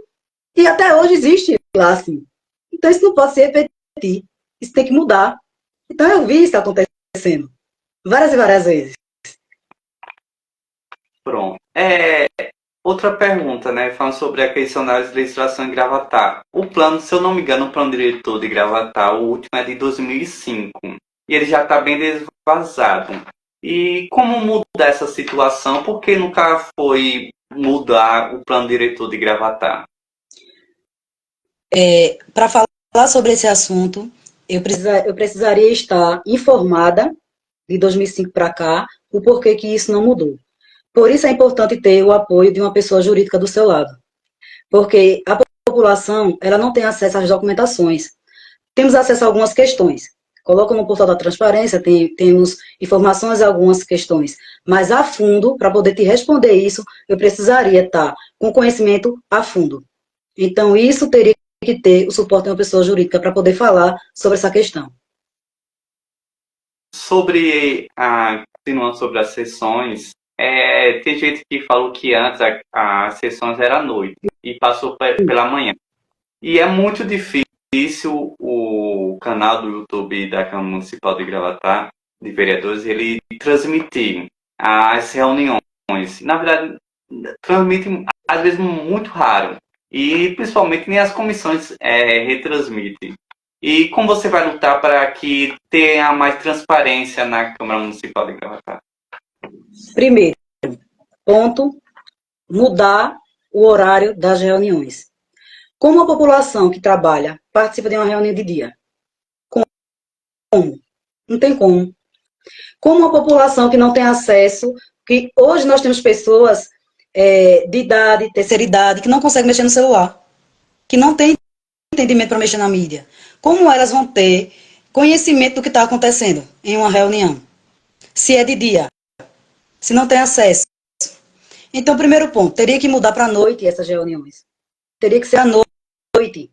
E até hoje existe lá, assim. Então isso não pode se repetir. Isso tem que mudar. Então eu vi isso acontecendo. Várias e várias vezes. Pronto. Outra pergunta, né? Falando sobre a questão da legislação em Gravatá. O plano, se eu não me engano, o plano diretor de Gravatá, o último é de 2005. E ele já está bem desvazado. E como mudar essa situação? Por que nunca foi mudar o plano diretor de Gravatá? Para falar sobre esse assunto, eu precisaria estar informada de 2005 para cá, o porquê que isso não mudou. Por isso é importante ter o apoio de uma pessoa jurídica do seu lado. Porque a população, ela não tem acesso às documentações. Temos acesso a algumas questões. Coloca no portal da transparência, temos informações a algumas questões. Mas a fundo, para poder te responder isso, eu precisaria estar com conhecimento a fundo. Então, isso teria que ter o suporte de uma pessoa jurídica para poder falar sobre essa questão. Continuando sobre as sessões, tem gente que falou que antes as sessões eram à noite e passou pela manhã. E é muito difícil o canal do YouTube da Câmara Municipal de Gravatá, de vereadores, ele transmitir as reuniões. Na verdade, transmite às vezes muito raro. E principalmente nem as comissões retransmitem. E como você vai lutar para que tenha mais transparência na Câmara Municipal de Gravatá? Primeiro, ponto, mudar o horário das reuniões. Como a população que trabalha participa de uma reunião de dia? Como? Não tem como. Como a população que não tem acesso, que hoje nós temos pessoas de idade, terceira idade, que não conseguem mexer no celular, que não tem entendimento para mexer na mídia. Como elas vão ter conhecimento do que está acontecendo em uma reunião. Se é de dia, se não tem acesso. Então, primeiro ponto, teria que mudar para a noite essas reuniões. Teria que ser à noite.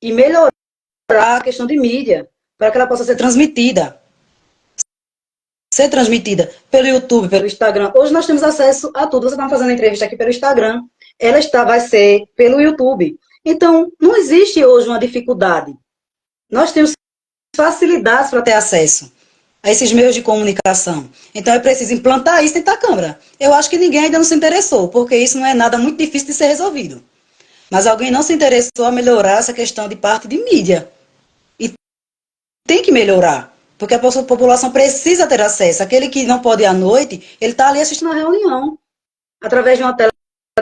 E melhorar a questão de mídia, para que ela possa ser transmitida. Ser transmitida pelo YouTube, pelo Instagram. Hoje nós temos acesso a tudo. Você está fazendo entrevista aqui pelo Instagram, vai ser pelo YouTube. Então, não existe hoje uma dificuldade. Nós temos facilidades para ter acesso a esses meios de comunicação. Então, é preciso implantar isso dentro da Câmara. Eu acho que ninguém ainda não se interessou, porque isso não é nada muito difícil de ser resolvido. Mas alguém não se interessou a melhorar essa questão de parte de mídia. E tem que melhorar, porque a população precisa ter acesso. Aquele que não pode ir à noite, ele está ali assistindo a reunião, através de uma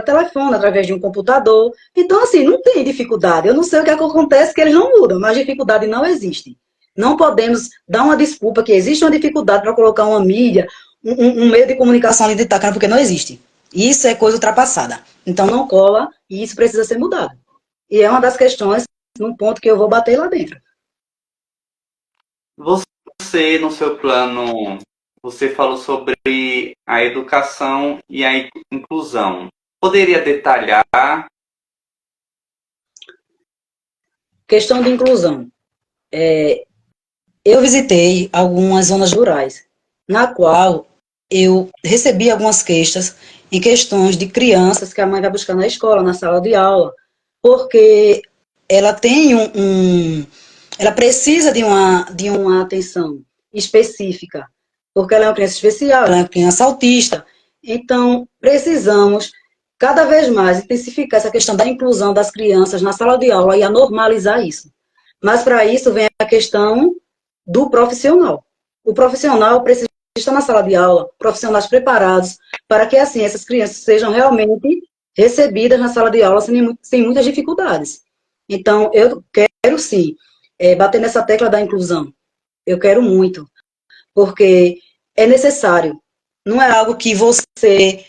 telefone, através de um computador. Então, assim, não tem dificuldade. Eu não sei o que acontece, que eles não mudam, mas dificuldade não existe. Não podemos dar uma desculpa que existe uma dificuldade para colocar uma mídia, um meio de comunicação ali de Itacara, porque não existe. Isso é coisa ultrapassada. Então, não cola e isso precisa ser mudado. E é uma das questões, num ponto que eu vou bater lá dentro. Você, no seu plano, você falou sobre a educação e a inclusão. Poderia detalhar? Questão de inclusão. Eu visitei algumas zonas rurais, na qual eu recebi algumas queixas em questões de crianças que a mãe vai buscar na escola, na sala de aula, porque ela tem ela precisa de uma atenção específica, porque ela é uma criança especial, ela é uma criança autista. Então, precisamos cada vez mais intensificar essa questão da inclusão das crianças na sala de aula e a normalizar isso. Mas para isso vem a questão do profissional. O profissional precisa estar na sala de aula, profissionais preparados, para que assim essas crianças sejam realmente recebidas na sala de aula sem muitas dificuldades. Então, eu quero sim bater nessa tecla da inclusão. Eu quero muito, porque é necessário. Não é algo que você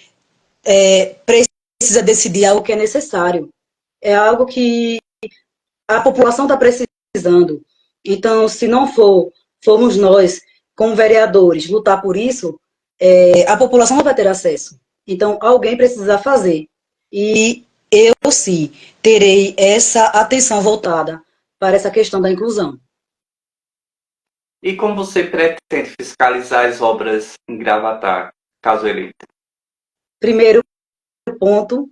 precisa decidir, algo que é necessário. É algo que a população está precisando. Então, se não formos nós, como vereadores, lutar por isso, a população não vai ter acesso. Então, alguém precisa fazer. E eu, sim, terei essa atenção voltada para essa questão da inclusão. E como você pretende fiscalizar as obras em Gravatá, caso eleito? Primeiro ponto,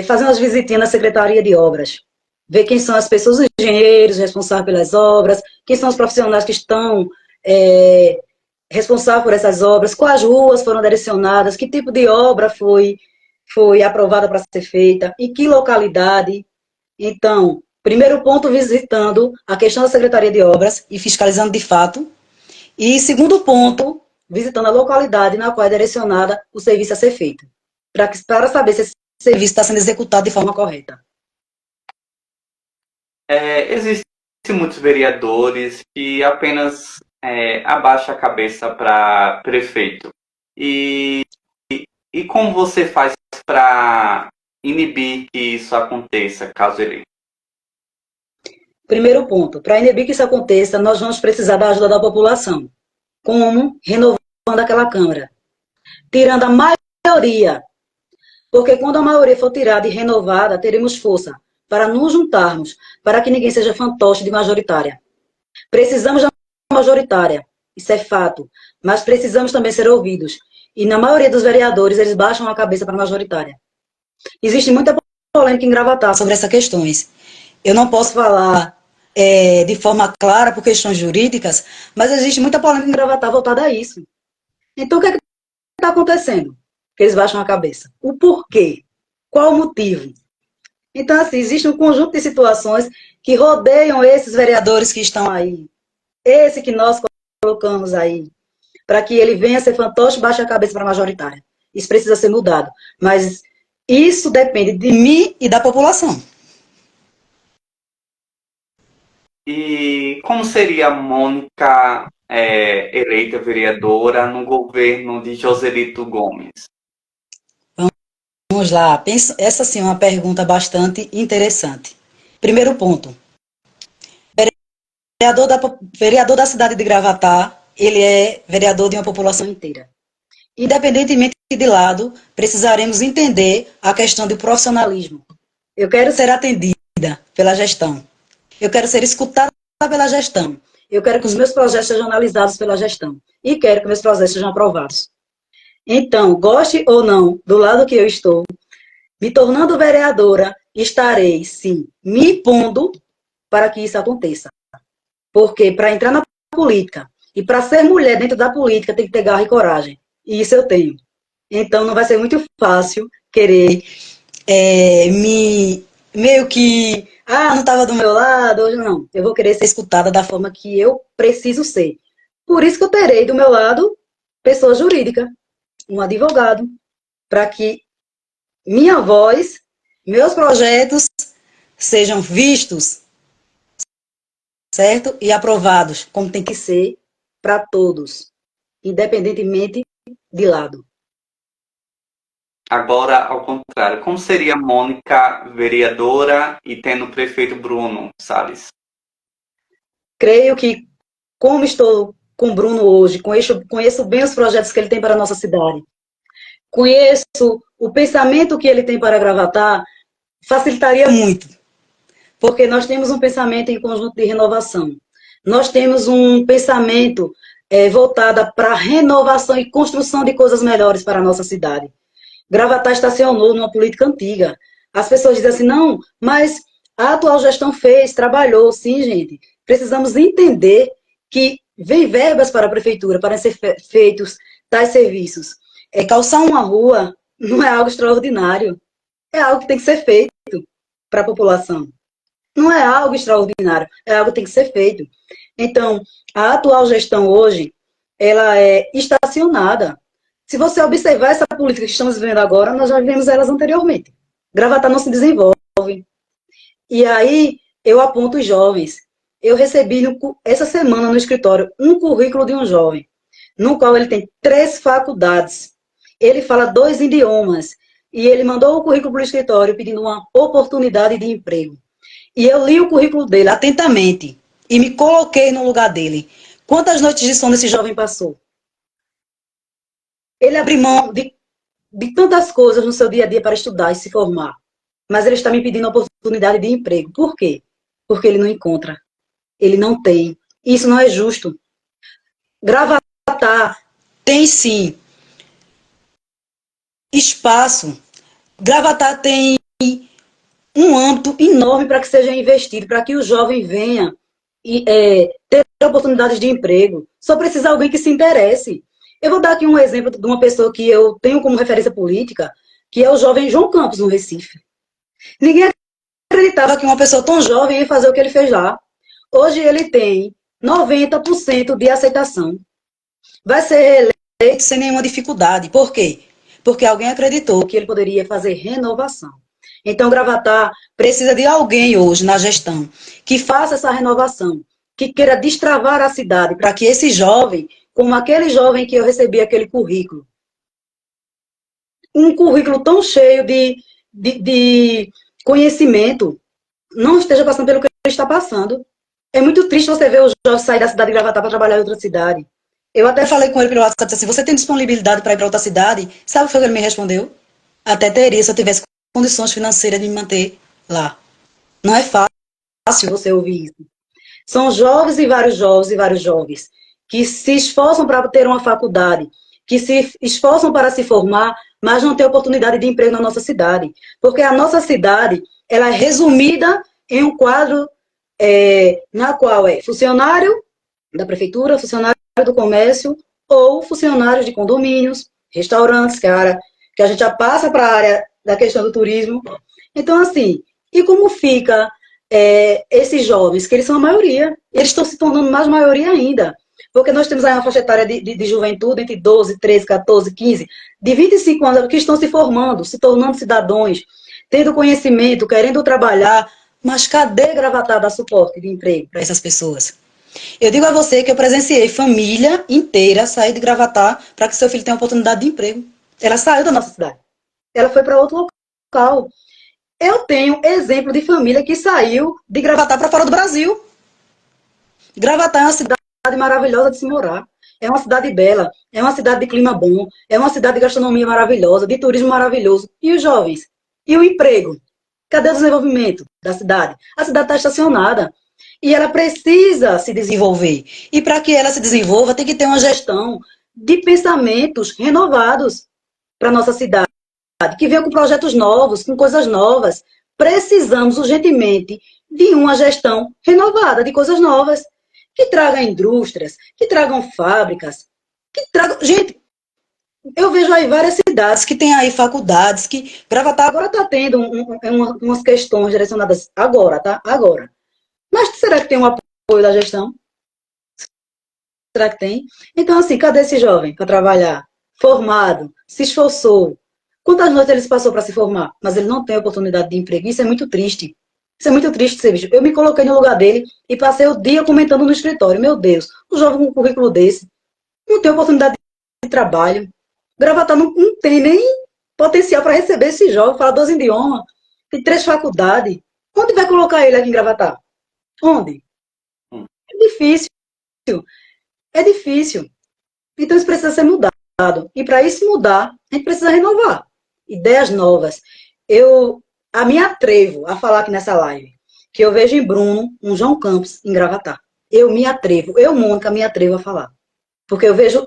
fazer umas visitinhas na Secretaria de Obras. Ver quem são as pessoas, os engenheiros responsáveis pelas obras, quem são os profissionais que estão responsáveis por essas obras, quais ruas foram direcionadas, que tipo de obra foi aprovada para ser feita, em que localidade. Então, primeiro ponto, visitando a questão da Secretaria de Obras e fiscalizando de fato. E segundo ponto, visitando a localidade na qual é direcionada o serviço a ser feito, para saber se esse serviço está sendo executado de forma correta. Existem muitos vereadores que apenas abaixam a cabeça para prefeito. E como você faz para inibir que isso aconteça, caso eleito? Primeiro ponto, para inibir que isso aconteça, nós vamos precisar da ajuda da população. Como? Renovando aquela Câmara. Tirando a maioria. Porque quando a maioria for tirada e renovada, teremos força para nos juntarmos, para que ninguém seja fantoche de majoritária. Precisamos da majoritária, isso é fato, mas precisamos também ser ouvidos. E na maioria dos vereadores, eles baixam a cabeça para a majoritária. Existe muita polêmica em Gravatá sobre essas questões. Eu não posso falar de forma clara por questões jurídicas, mas existe muita polêmica em Gravatá voltada a isso. Então, o que está acontecendo? Que eles baixam a cabeça. O porquê? Qual o motivo? Então, assim, existe um conjunto de situações que rodeiam esses vereadores que estão aí. Esse que nós colocamos aí. Para que ele venha ser fantoche e baixe a cabeça para a majoritária. Isso precisa ser mudado. Mas isso depende de mim e da população. E como seria a Mônica eleita vereadora no governo de Joselito Gomes? Vamos lá. Essa sim é uma pergunta bastante interessante. Primeiro ponto. vereador da cidade de Gravatá, ele é vereador de uma população inteira. Independentemente de lado, precisaremos entender a questão do profissionalismo. Eu quero ser atendida pela gestão. Eu quero ser escutada pela gestão. Eu quero que os meus projetos sejam analisados pela gestão. E quero que meus projetos sejam aprovados. Então, goste ou não do lado que eu estou, me tornando vereadora, estarei, sim, me impondo para que isso aconteça. Porque para entrar na política e para ser mulher dentro da política tem que ter garra e coragem. E isso eu tenho. Então não vai ser muito fácil querer me meio que não estava do meu lado, hoje não. Eu vou querer ser escutada da forma que eu preciso ser. Por isso que eu terei do meu lado pessoa jurídica, um advogado, para que minha voz, meus projetos sejam vistos, certo? E aprovados, como tem que ser para todos, independentemente de lado. Agora, ao contrário, como seria Mônica vereadora e tendo o prefeito Bruno Salles? Creio que, como estou com o Bruno hoje, conheço bem os projetos que ele tem para a nossa cidade, conheço o pensamento que ele tem para Gravatá, facilitaria muito, porque nós temos um pensamento em conjunto de renovação. Nós temos um pensamento voltado para renovação e construção de coisas melhores para a nossa cidade. Gravatá estacionou numa política antiga. As pessoas dizem assim, não, mas a atual gestão fez, trabalhou. Sim, gente. Precisamos entender que vem verbas para a prefeitura para ser feitos tais serviços. Calçar uma rua não é algo extraordinário. É algo que tem que ser feito para a população. Não é algo extraordinário, é algo que tem que ser feito. Então, a atual gestão hoje, ela é estacionada. Se você observar essa política que estamos vivendo agora, nós já vivemos elas anteriormente. Gravatá não se desenvolve. E aí, eu aponto os jovens. Eu recebi essa semana no escritório um currículo de um jovem, no qual ele tem 3 faculdades. Ele fala 2 idiomas. E ele mandou o currículo para o escritório pedindo uma oportunidade de emprego. E eu li o currículo dele atentamente e me coloquei no lugar dele. Quantas noites de sono esse jovem passou? Ele abriu mão de tantas coisas no seu dia a dia para estudar e se formar. Mas ele está me pedindo a oportunidade de emprego. Por quê? Porque ele não encontra. Ele não tem. Isso não é justo. Gravatá tem sim espaço. Gravatá tem um âmbito enorme para que seja investido, para que o jovem venha e ter oportunidades de emprego. Só precisa alguém que se interesse. Eu vou dar aqui um exemplo de uma pessoa que eu tenho como referência política, que é o jovem João Campos, no Recife. Ninguém acreditava que uma pessoa tão jovem ia fazer o que ele fez lá. Hoje ele tem 90% de aceitação. Vai ser eleito sem nenhuma dificuldade. Por quê? Porque alguém acreditou que ele poderia fazer renovação. Então, Gravatá precisa de alguém hoje na gestão que faça essa renovação, que queira destravar a cidade, para que esse jovem, como aquele jovem que eu recebi aquele currículo, um currículo tão cheio de conhecimento, não esteja passando pelo que ele está passando. É muito triste você ver o jovem sair da cidade de Gravatá para trabalhar em outra cidade. Eu até falei com ele pelo WhatsApp, assim, você tem disponibilidade para ir para outra cidade? Sabe o que ele me respondeu? Até teria, se eu tivesse condições financeiras de me manter lá. Não é fácil você ouvir isso. São jovens e vários jovens que se esforçam para ter uma faculdade, que se esforçam para se formar, mas não têm oportunidade de emprego na nossa cidade. Porque a nossa cidade, ela é resumida em um quadro na qual é funcionário da prefeitura, funcionário do comércio ou funcionários de condomínios, restaurantes, que a gente já passa para a área da questão do turismo. Então, assim, e como fica esses jovens, que eles são a maioria, eles estão se tornando mais maioria ainda, porque nós temos aí uma faixa etária de juventude entre 12, 13, 14, 15, de 25 anos, que estão se formando, se tornando cidadãos, tendo conhecimento, querendo trabalhar, mas cadê Gravatá dar suporte de emprego para essas pessoas? Eu digo a você que eu presenciei família inteira sair de Gravatá para que seu filho tenha oportunidade de emprego. Ela saiu da nossa cidade. Ela foi para outro local. Eu tenho exemplo de família que saiu de Gravatá para fora do Brasil. Gravatar é uma cidade maravilhosa de se morar. É uma cidade bela, é uma cidade de clima bom, é uma cidade de gastronomia maravilhosa, de turismo maravilhoso. E os jovens? E o emprego? Cadê o desenvolvimento da cidade? A cidade está estacionada e ela precisa se desenvolver. E para que ela se desenvolva, tem que ter uma gestão de pensamentos renovados para a nossa cidade, que venha com projetos novos, com coisas novas. Precisamos urgentemente de uma gestão renovada, de coisas novas, que tragam indústrias, que tragam fábricas, que tragam... Gente, eu vejo aí várias cidades que têm aí faculdades, que Gravatá agora está tendo umas questões direcionadas agora, tá? Agora. Mas será que tem um apoio da gestão? Será que tem? Então, assim, cadê esse jovem para trabalhar? Formado, se esforçou. Quantas noites ele passou para se formar? Mas ele não tem oportunidade de emprego. Isso é muito triste. Isso é muito triste, Sérgio. Eu me coloquei no lugar dele e passei o dia comentando no escritório. Meu Deus, o jovem com um currículo desse não tem oportunidade de trabalho. Gravatá não tem nem potencial para receber esse jovem, fala 12 idiomas, tem 3 faculdades. Onde vai colocar ele aqui em Gravatá? Onde? É difícil. É difícil. Então isso precisa ser mudado. E para isso mudar, a gente precisa renovar. Ideias novas. A me atrevo a falar aqui nessa live que eu vejo em Bruno um João Campos em Gravatá. Eu me atrevo, eu, Mônica, me atrevo a falar. Porque eu vejo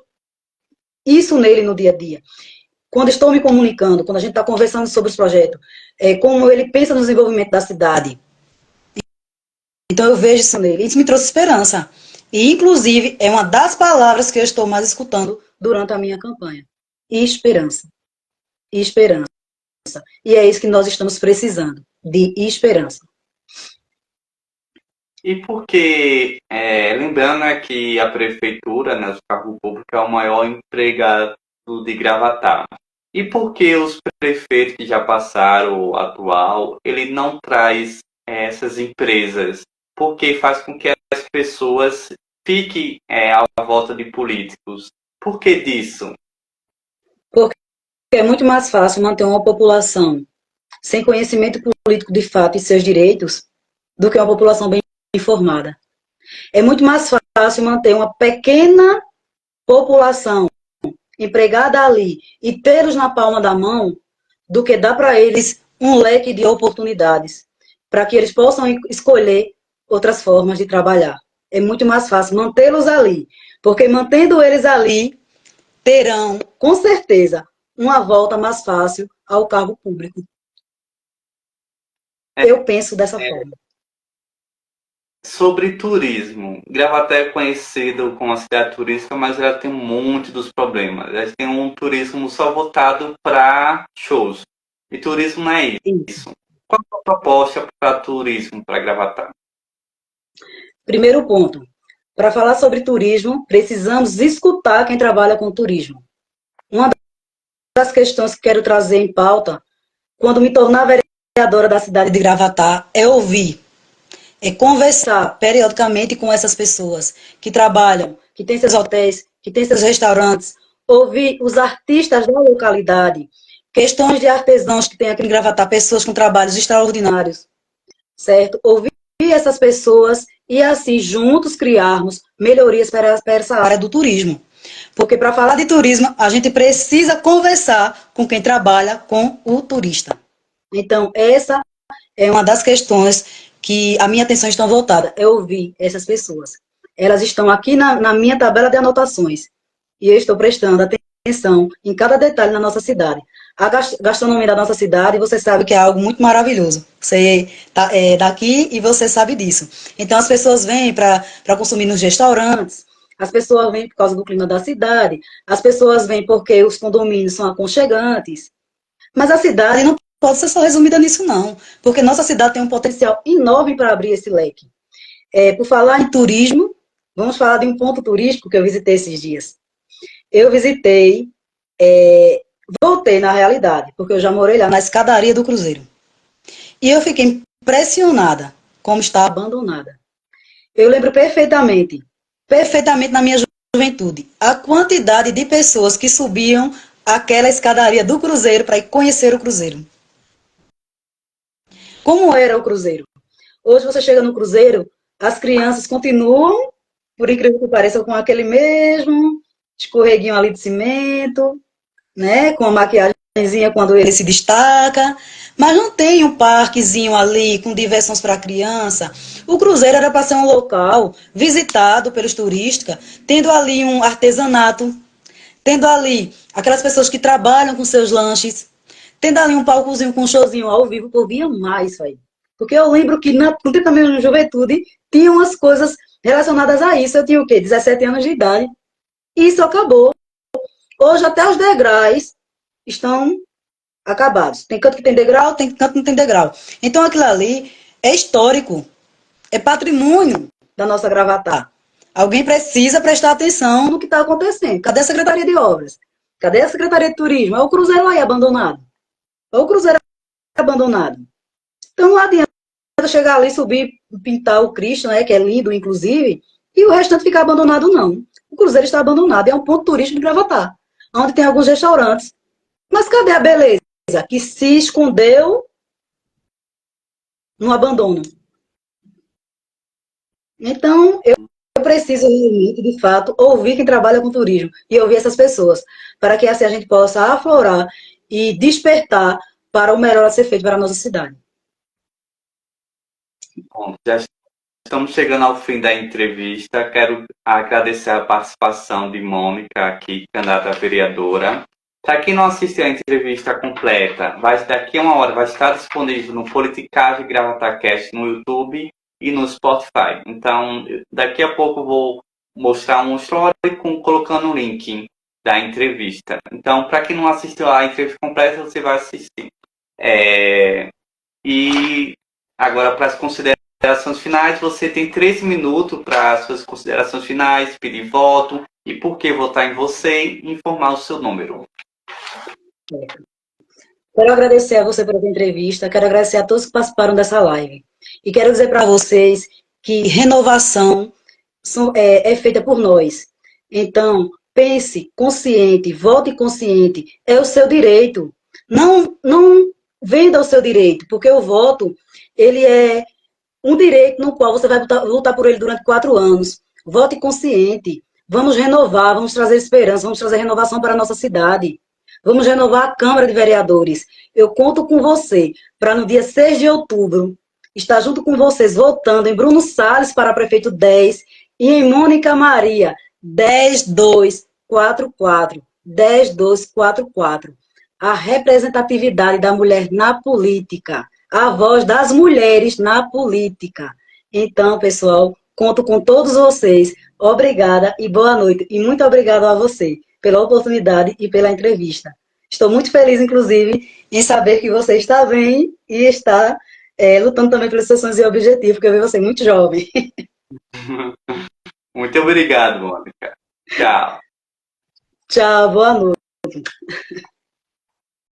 isso nele no dia a dia. Quando estou me comunicando, quando a gente está conversando sobre os projetos, como ele pensa no desenvolvimento da cidade. Então eu vejo isso nele. Isso me trouxe esperança. E, inclusive, é uma das palavras que eu estou mais escutando durante a minha campanha. Esperança. Esperança. E é isso que nós estamos precisando, de esperança. E porque, lembrando que a prefeitura, né, o cargo público, é o maior empregado de Gravatá. E porque os prefeitos que já passaram, o atual, ele não traz essas empresas? Porque faz com que as pessoas fiquem à volta de políticos. Por que disso? Porque é muito mais fácil manter uma população sem conhecimento político de fato e seus direitos do que uma população bem informada. É muito mais fácil manter uma pequena população empregada ali e tê-los na palma da mão do que dar para eles um leque de oportunidades para que eles possam escolher outras formas de trabalhar. É muito mais fácil mantê-los ali, porque mantendo eles ali, terão, com certeza, uma volta mais fácil ao cargo público. Eu penso dessa forma. Sobre turismo, Gravatá é conhecido como uma cidade turística, mas ela tem um monte dos problemas. Ela tem um turismo só voltado para shows. E turismo não é isso. Qual é a proposta para turismo para Gravatá? Primeiro ponto. Para falar sobre turismo, precisamos escutar quem trabalha com turismo. Uma das questões que quero trazer em pauta, quando me tornar vereadora da cidade de Gravatá, é ouvir. É conversar periodicamente com essas pessoas que trabalham, que têm seus hotéis, que têm seus restaurantes, ouvir os artistas da localidade, questões de artesãos que tem aqui em Gravatá, pessoas com trabalhos extraordinários, certo? Ouvir essas pessoas e assim juntos criarmos melhorias para essa área do turismo. Porque para falar de turismo, a gente precisa conversar com quem trabalha com o turista. Então, essa é uma das questões que a minha atenção está voltada, é ouvir essas pessoas. Elas estão aqui na minha tabela de anotações, e eu estou prestando atenção em cada detalhe na nossa cidade. A gastronomia da nossa cidade, você sabe que é algo muito maravilhoso. Você é daqui e você sabe disso. Então, as pessoas vêm para consumir nos restaurantes, as pessoas vêm por causa do clima da cidade, as pessoas vêm porque os condomínios são aconchegantes, mas a cidade não pode ser só resumida nisso, não. Porque nossa cidade tem um potencial enorme para abrir esse leque. Por falar em turismo, vamos falar de um ponto turístico que eu visitei esses dias. Eu visitei, voltei na realidade, porque eu já morei lá na escadaria do Cruzeiro. E eu fiquei impressionada como está abandonada. Eu lembro perfeitamente na minha juventude, a quantidade de pessoas que subiam aquela escadaria do Cruzeiro para ir conhecer o Cruzeiro. Como era o Cruzeiro? Hoje você chega no Cruzeiro, as crianças continuam por incrível que pareça, com aquele mesmo escorreguinho ali de cimento, né? Com a maquiagemzinha quando ele se destaca. Mas não tem um parquezinho ali com diversões para criança. O cruzeiro era para ser um local visitado pelos turistas, tendo ali um artesanato, tendo ali aquelas pessoas que trabalham com seus lanches, tendo ali um palcozinho com um showzinho ao vivo, que eu via mais isso aí. Porque eu lembro que no tempo da minha juventude tinha umas coisas relacionadas a isso. Eu tinha o quê? 17 anos de idade. E isso acabou. Hoje até os degraus estão acabados. Tem canto que tem degrau, tem canto que não tem degrau. Então aquilo ali é histórico, é patrimônio da nossa Gravatá. Alguém precisa prestar atenção no que está acontecendo. Cadê a Secretaria de Obras? Cadê a Secretaria de Turismo? É o cruzeiro aí abandonado. É o cruzeiro abandonado. Então não adianta chegar ali, subir, pintar o Cristo, né, que é lindo, inclusive, e o restante ficar abandonado, não. O cruzeiro está abandonado. É um ponto turístico de Gravatá, onde tem alguns restaurantes. Mas cadê a beleza que se escondeu no abandono? Então, eu preciso realmente, de fato, ouvir quem trabalha com turismo e ouvir essas pessoas, para que assim a gente possa aflorar e despertar para o melhor a ser feito para a nossa cidade. Bom, já estamos chegando ao fim da entrevista. Quero agradecer a participação de Mônica aqui, candidata a vereadora. Para quem não assistiu a entrevista completa, daqui a uma hora vai estar disponível no Politicagem GravataCast no YouTube e no Spotify. Então, daqui a pouco eu vou mostrar um story colocando o link da entrevista. Então, para quem não assistiu a entrevista completa, você vai assistir. E agora, para as considerações finais, você tem 13 minutos para as suas considerações finais, pedir voto e por que votar em você e informar o seu número. Quero agradecer a você por essa entrevista, quero agradecer a todos que participaram dessa live. E quero dizer para vocês que renovação é feita por nós. Então, pense consciente, vote consciente, é o seu direito. Não venda o seu direito, porque o voto, ele é um direito no qual você vai lutar por ele durante 4 anos. Vote consciente. Vamos renovar, vamos trazer esperança, vamos trazer renovação para a nossa cidade. Vamos renovar a Câmara de Vereadores. Eu conto com você para no dia 6 de outubro estar junto com vocês votando em Bruno Salles para prefeito 10 e em Mônica Maria 10244. 10244. A representatividade da mulher na política. A voz das mulheres na política. Então, pessoal, conto com todos vocês. Obrigada e boa noite. E muito obrigado a você pela oportunidade e pela entrevista. Estou muito feliz, inclusive, em saber que você está bem e está lutando também pelos seus sonhos e objetivos, porque eu vi você muito jovem. Muito obrigado, Mônica. Tchau. Tchau, boa noite.